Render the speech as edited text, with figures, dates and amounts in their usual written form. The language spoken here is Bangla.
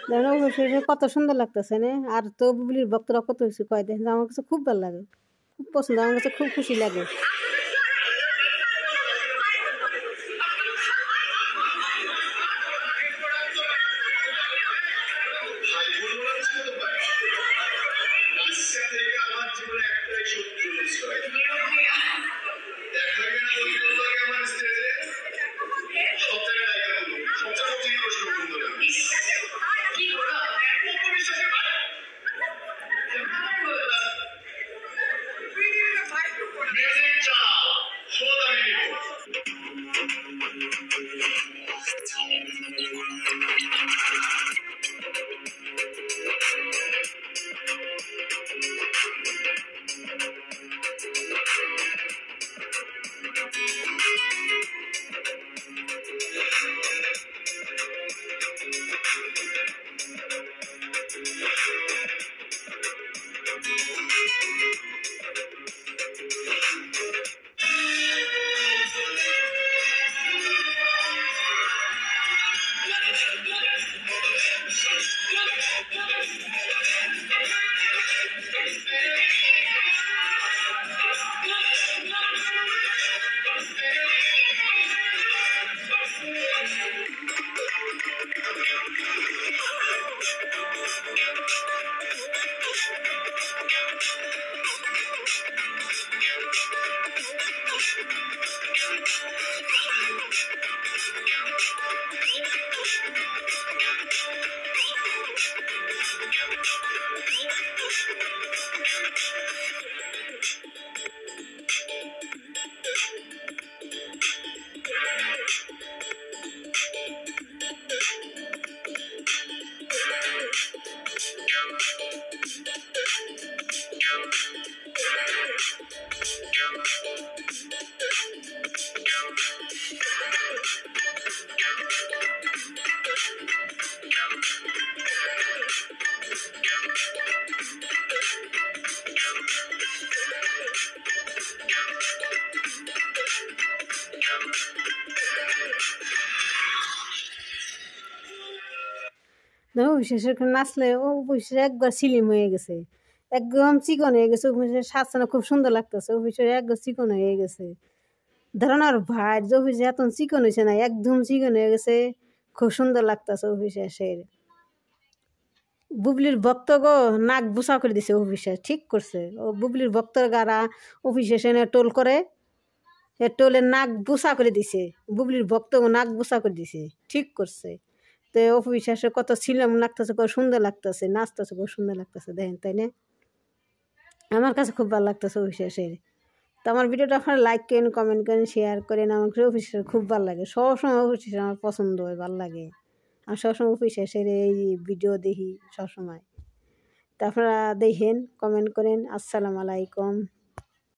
দেখেন অবশ্যই কত সুন্দর লাগতেছে না? আর তো বুবলির ভক্তরা কত কিছু কয় দেখেন, আমার কাছে খুব ভালো লাগে, খুব পছন্দ, আমার কাছে খুব খুশি লাগে। অবিশ্বাস নাচলে ও অবিশ্বাস একবার সিলিম হয়ে গেছে, একদম চিকন হয়ে গেছে। অবিশ্বাস সাজছে খুব সুন্দর লাগতেছে, অবিশ্বাস একদম চিকন হয়ে গেছে। ধরেন আর ভাই যে অফিসে এত চিকন হয়েছে না, একদম চিকন হয়ে গেছে, খুব সুন্দর লাগতেছে অবিশ্বাসের। বুবলির ভক্ত গো নাক বুসা করে দিছে, অবিশ্বাস ঠিক করছে। ও বুবলির ভক্তর গারা অফিসে এনে টোল করে, এ টোলের নাক বুসা করে দিছে, বুবলির ভক্ত নাক বুসা করে দিছে, ঠিক করছে। তো অবিশ্বাসে কত ছিলাম লাগতেছে, কত সুন্দর লাগতেছে, নাচতেছে কত সুন্দর লাগতেছে, দেখেন তাই না? আমার কাছে খুব ভালো লাগতেছে অবিশ্বাসের। তো আমার ভিডিওটা আপনারা লাইক করেন, কমেন্ট করেন, শেয়ার করেন। আমার অফিসের খুব ভালো লাগে, সবসময় অফিসের আমার পছন্দ হয়, ভালো লাগে। আমি সবসময় অফিসের এই ভিডিও দেখি সবসময়। তো আপনারা দেখেন, কমেন্ট করেন। আসসালামু আলাইকুম।